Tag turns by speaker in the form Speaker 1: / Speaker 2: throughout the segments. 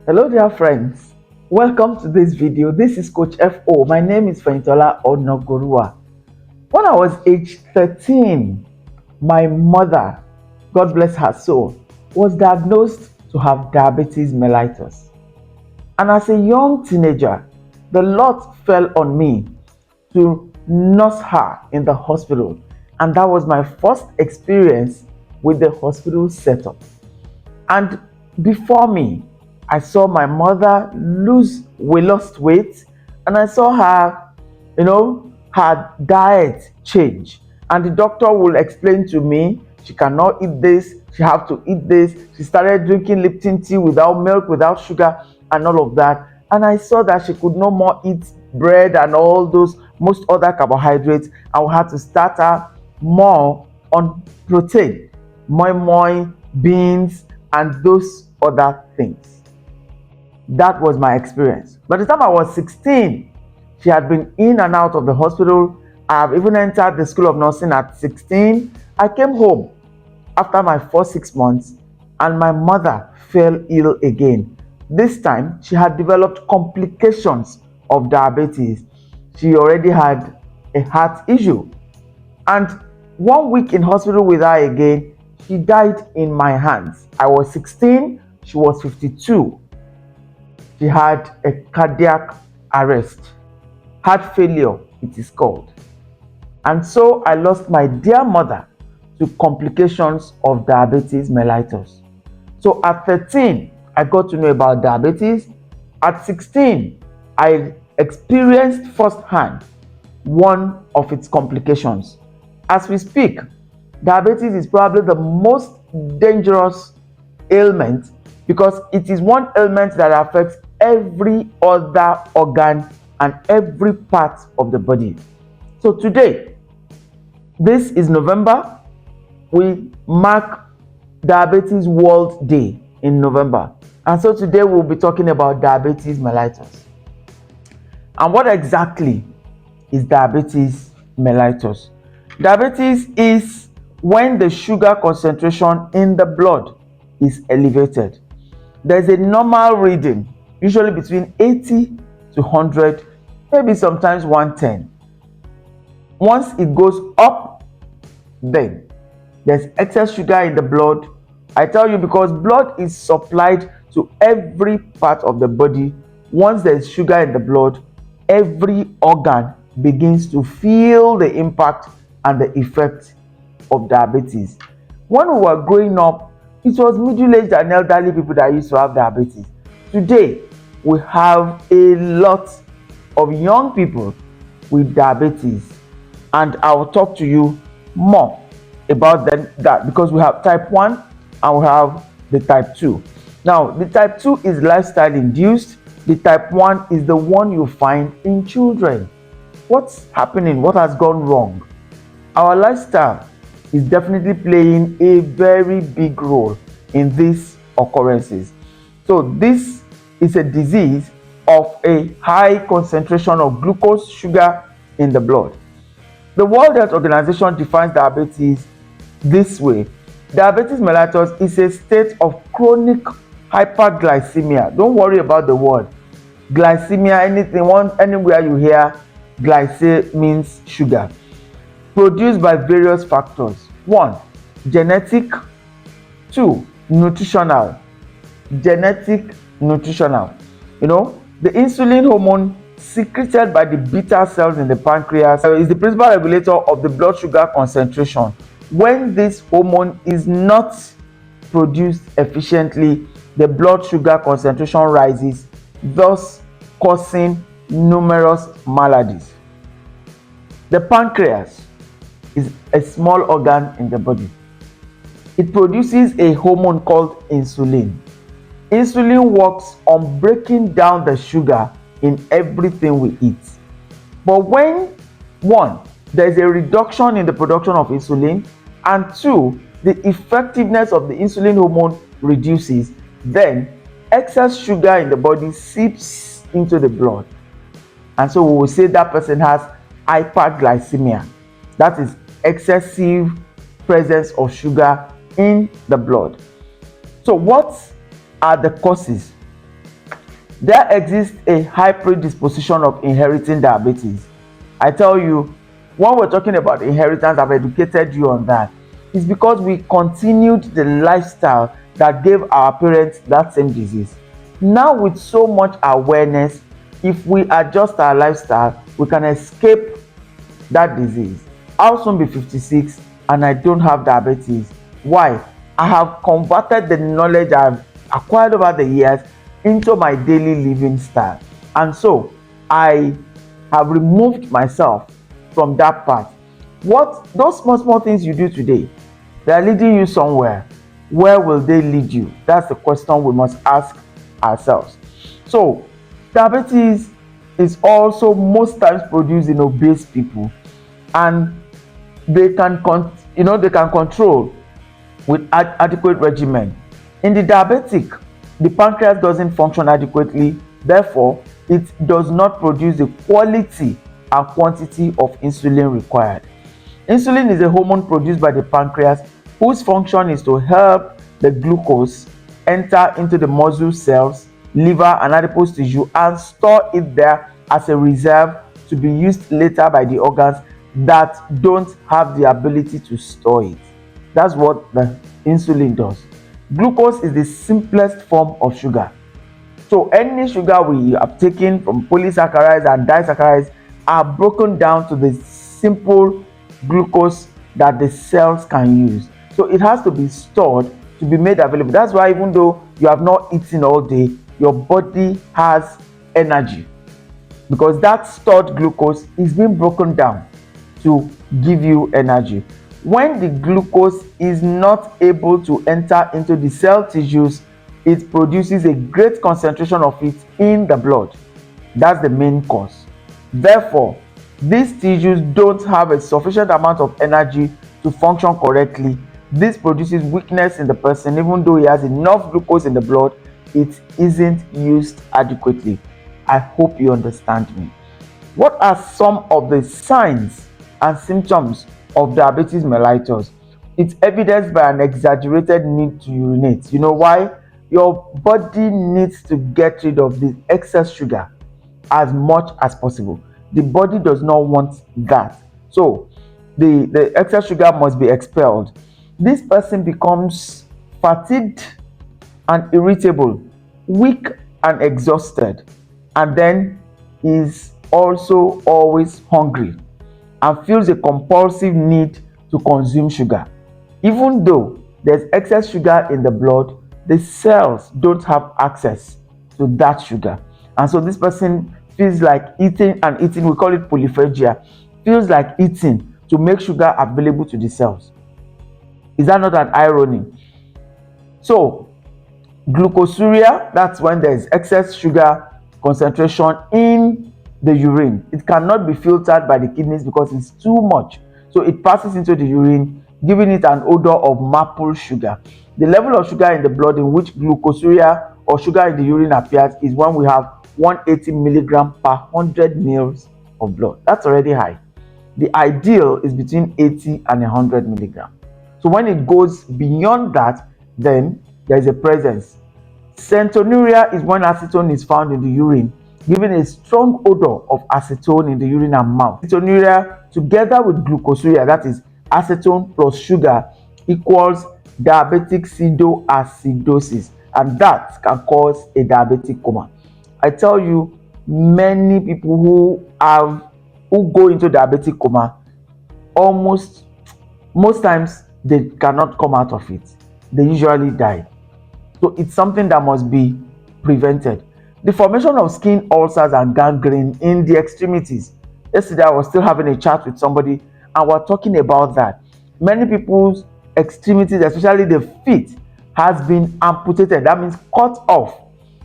Speaker 1: Hello dear friends, welcome to this video. This is Coach FO. My name is Fehintola Onagoruwa. When I was age 13, my mother, God bless her soul, was diagnosed to have diabetes mellitus. And as a young teenager, the lot fell on me to nurse her in the hospital. And that was my first experience with the hospital setup. And before me, I saw my mother lost weight, and I saw her, her diet change. And the doctor will explain to me she cannot eat this, she have to eat this. She started drinking Lipton tea without milk, without sugar, and all of that. And I saw that she could no more eat bread and all those most other carbohydrates. I will have to start her more on protein, moi, beans, and those other things. That was my experience. By the time I was 16, she had been in and out of the hospital. I have even entered the school of nursing at 16. I came home after my first 6 months, and my mother fell ill again. This time, she had developed complications of diabetes. She already had a heart issue. And 1 week in hospital with her again, she died in my hands. I was 16, she was 52. She had a cardiac arrest, heart failure, it is called. And so I lost my dear mother to complications of diabetes mellitus. So at 13, I got to know about diabetes. At 16, I experienced firsthand one of its complications. As we speak, diabetes is probably the most dangerous ailment because it is one ailment that affects every other organ and every part of the body. So today, this is November. We mark Diabetes World Day in November. And so today we'll be talking about diabetes mellitus. And what exactly is diabetes mellitus? Diabetes is when the sugar concentration in the blood is elevated. There's a normal reading, usually between 80 to 100, maybe sometimes 110. Once it goes up, then there's excess sugar in the blood. I tell you, because blood is supplied to every part of the body. Once there's sugar in the blood, every organ begins to feel the impact and the effect of diabetes. When we were growing up, it was middle-aged and elderly people that used to have diabetes. Today, we have a lot of young people with diabetes, and I will talk to you more about that because we have type 1 and we have the type 2. Now, the type 2 is lifestyle induced. The type 1 is the one you find in children. What's happening? What has gone wrong? Our lifestyle is definitely playing a very big role in these occurrences. So this is a disease of a high concentration of glucose, sugar in the blood. The World Health Organization defines diabetes this way. Diabetes mellitus is a state of chronic hyperglycemia. Don't worry about the word. Glycemia, anywhere you hear glycemia means sugar. Produced by various factors. 1, genetic. 2, nutritional. Genetic, nutritional. The insulin hormone secreted by the beta cells in the pancreas is the principal regulator of the blood sugar concentration. When this hormone is not produced efficiently, the blood sugar concentration rises, thus causing numerous maladies. The pancreas is a small organ in the body. It produces a hormone called insulin. Insulin works on breaking down the sugar in everything we eat. But when, 1, there's a reduction in the production of insulin, and 2, the effectiveness of the insulin hormone reduces, then excess sugar in the body seeps into the blood. And so we will say that person has hyperglycemia. That is excessive presence of sugar in the blood. So what are the causes There exists a high predisposition of inheriting diabetes. I tell you, when we're talking about inheritance, I've educated you on that. It's because we continued the lifestyle that gave our parents that same disease. Now, with so much awareness, if we adjust our lifestyle, we can escape that disease. I'll soon be 56 and I don't have diabetes. Why? I have converted the knowledge I've acquired over the years into my daily living style. And so I have removed myself from that path. What those small things you do today, they are leading you somewhere. Where will they lead you? That's the question we must ask ourselves. So, diabetes is also most times produced in obese people, and they can they can control with adequate regimen. In the diabetic, the pancreas doesn't function adequately, therefore it does not produce the quality and quantity of insulin required. Insulin is a hormone produced by the pancreas whose function is to help the glucose enter into the muscle cells, liver and adipose tissue and store it there as a reserve to be used later by the organs that don't have the ability to store it. That's what the insulin does. Glucose is the simplest form of sugar. So any sugar we have taken from polysaccharides and disaccharides are broken down to the simple glucose that the cells can use. So it has to be stored to be made available. That's why even though you have not eaten all day, your body has energy, because that stored glucose is being broken down to give you energy. When the glucose is not able to enter into the cell tissues, it produces a great concentration of it in the blood. That's the main cause. Therefore, these tissues don't have a sufficient amount of energy to function correctly. This produces weakness in the person. Even though he has enough glucose in the blood, it isn't used adequately. I hope you understand me. What are some of the signs and symptoms of diabetes mellitus? It's evidenced by an exaggerated need to urinate. You know why? Your body needs to get rid of the excess sugar as much as possible. The body does not want that. So the excess sugar must be expelled. This person becomes fatigued and irritable, weak and exhausted, and then is also always hungry and feels a compulsive need to consume sugar. Even though there's excess sugar in the blood, the cells don't have access to that sugar. And so this person feels like eating and eating, we call it polyphagia, feels like eating to make sugar available to the cells. Is that not an irony? So, glucosuria, that's when there is excess sugar concentration in the urine. It cannot be filtered by the kidneys because it's too much. So it passes into the urine, giving it an odor of maple sugar. The level of sugar in the blood in which glucosuria or sugar in the urine appears is when we have 180 milligram per 100 mils of blood. That's already high. The ideal is between 80 and 100 milligram. So when it goes beyond that, then there is a presence. Centonuria is when acetone is found in the urine, giving a strong odor of acetone in the urine and mouth. Centonuria together with glucosuria, that is acetone plus sugar, equals diabetic ketoacidosis, and that can cause a diabetic coma. I tell you, many people who go into diabetic coma, most times they cannot come out of it. They usually die. So it's something that must be prevented. The formation of skin ulcers and gangrene in the extremities. Yesterday I was still having a chat with somebody and we're talking about that. Many people's extremities, especially the feet, has been amputated. That means cut off,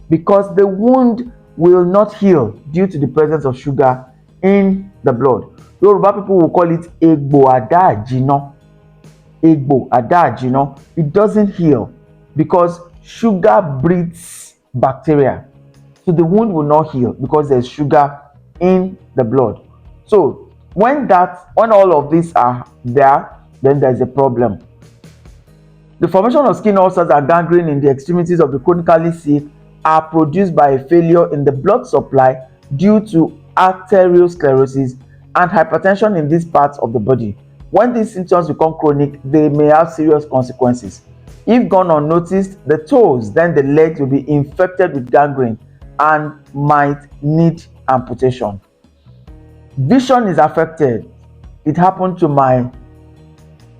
Speaker 1: because the wound will not heal due to the presence of sugar in the blood. Yoruba people will call it egbo adajino. Egbo adajino. It doesn't heal because sugar breeds bacteria. So the wound will not heal because there's sugar in the blood. So when all of these are there, then there's a problem. The formation of skin ulcers and gangrene in the extremities of the chronically sick are produced by a failure in the blood supply due to arteriosclerosis and hypertension in these parts of the body. When these symptoms become chronic, they may have serious consequences. If gone unnoticed, the toes, then the legs will be infected with gangrene and might need amputation. Vision is affected. It happened to my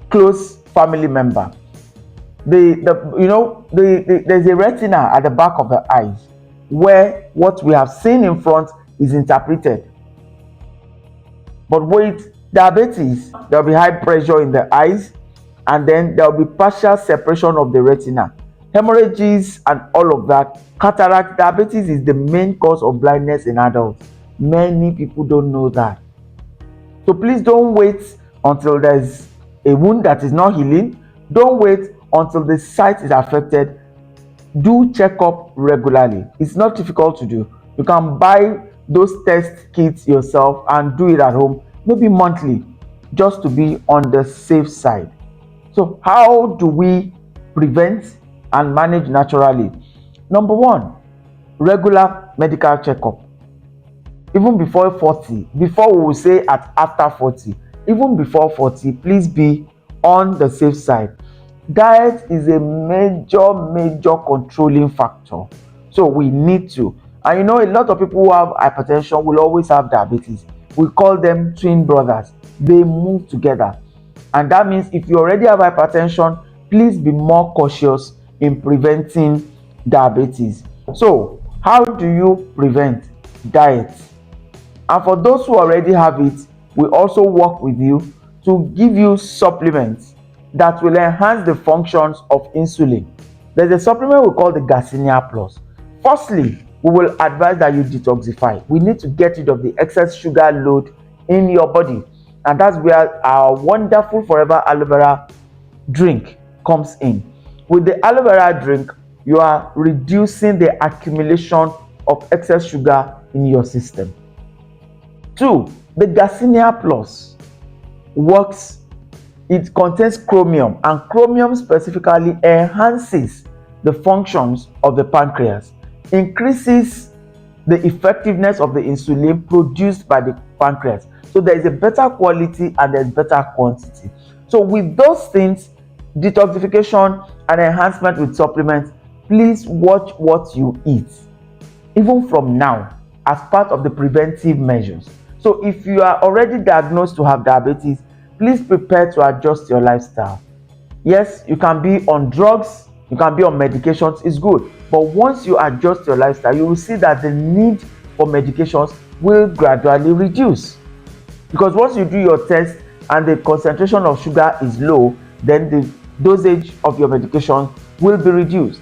Speaker 1: close family member. There's a retina at the back of the eyes where what we have seen in front is interpreted. But with diabetes, there will be high pressure in the eyes, and then there will be partial separation of the retina, hemorrhages, and all of that. Cataract. Diabetes is the main cause of blindness in adults. Many people don't know that. So please don't wait until there's a wound that is not healing. Don't wait until the sight is affected. Do check up regularly. It's not difficult to do. You can buy those test kits yourself and do it at home, maybe monthly, just to be on the safe side. So how do we prevent and manage naturally? Number one, regular medical checkup. Even before 40, before we will say after 40, even before 40, please be on the safe side. Diet is a major controlling factor. So we need to. And a lot of people who have hypertension will always have diabetes. We call them twin brothers. They move together. And that means if you already have hypertension, please be more cautious in preventing diabetes. So, how do you prevent? Diet. And for those who already have it, we also work with you to give you supplements that will enhance the functions of insulin. There's a supplement we call the Garcinia Plus. Firstly, we will advise that you detoxify. We need to get rid of the excess sugar load in your body. And that's where our wonderful Forever Aloe Vera drink comes in. With the aloe vera drink, you are reducing the accumulation of excess sugar in your system. 2, the Garcinia Plus works. It contains chromium, and chromium specifically enhances the functions of the pancreas, increases the effectiveness of the insulin produced by the pancreas. So there is a better quality and there's better quantity. So with those things, detoxification and enhancement with supplements, please watch what you eat, even from now, as part of the preventive measures. So if you are already diagnosed to have diabetes, please prepare to adjust your lifestyle. Yes, you can be on drugs, you can be on medications, it's good. But once you adjust your lifestyle, you will see that the need for medications will gradually reduce. Because once you do your test and the concentration of sugar is low, then the dosage of your medication will be reduced.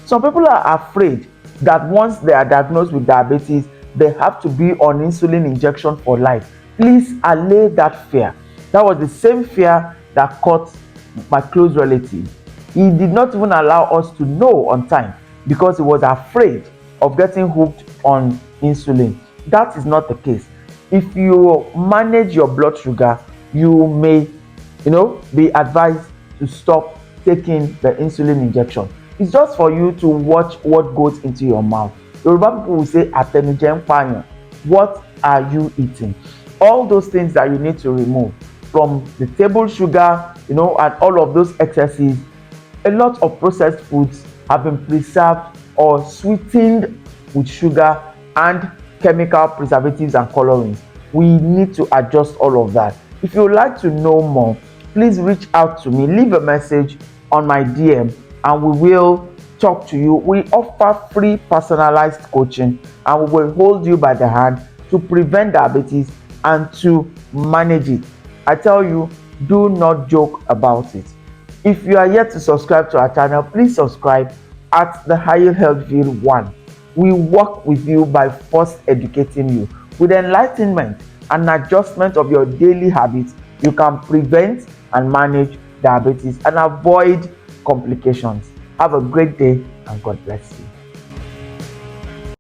Speaker 1: Some people are afraid that once they are diagnosed with diabetes, they have to be on insulin injection for life. Please allay that fear. That was the same fear that caught my close relative. He did not even allow us to know on time because he was afraid of getting hooked on insulin. That is not the case. If you manage your blood sugar, you may, be advised to stop taking the insulin injection. It's just for you to watch what goes into your mouth. Yoruba people will say, "Atenujen panyan." What are you eating? All those things that you need to remove from the table sugar, and all of those excesses. A lot of processed foods have been preserved or sweetened with sugar and chemical preservatives and colorings. We need to adjust all of that. If you would like to know more, please reach out to me, leave a message on my DM, and we will talk to you. We offer free personalized coaching, and we will hold you by the hand to prevent diabetes and to manage it. I tell you, do not joke about it. If you are yet to subscribe to our channel, please subscribe at the Hayil Healthville I. We work with you by first educating you. With enlightenment and adjustment of your daily habits, you can prevent and manage diabetes and avoid complications. Have a great day and God bless you.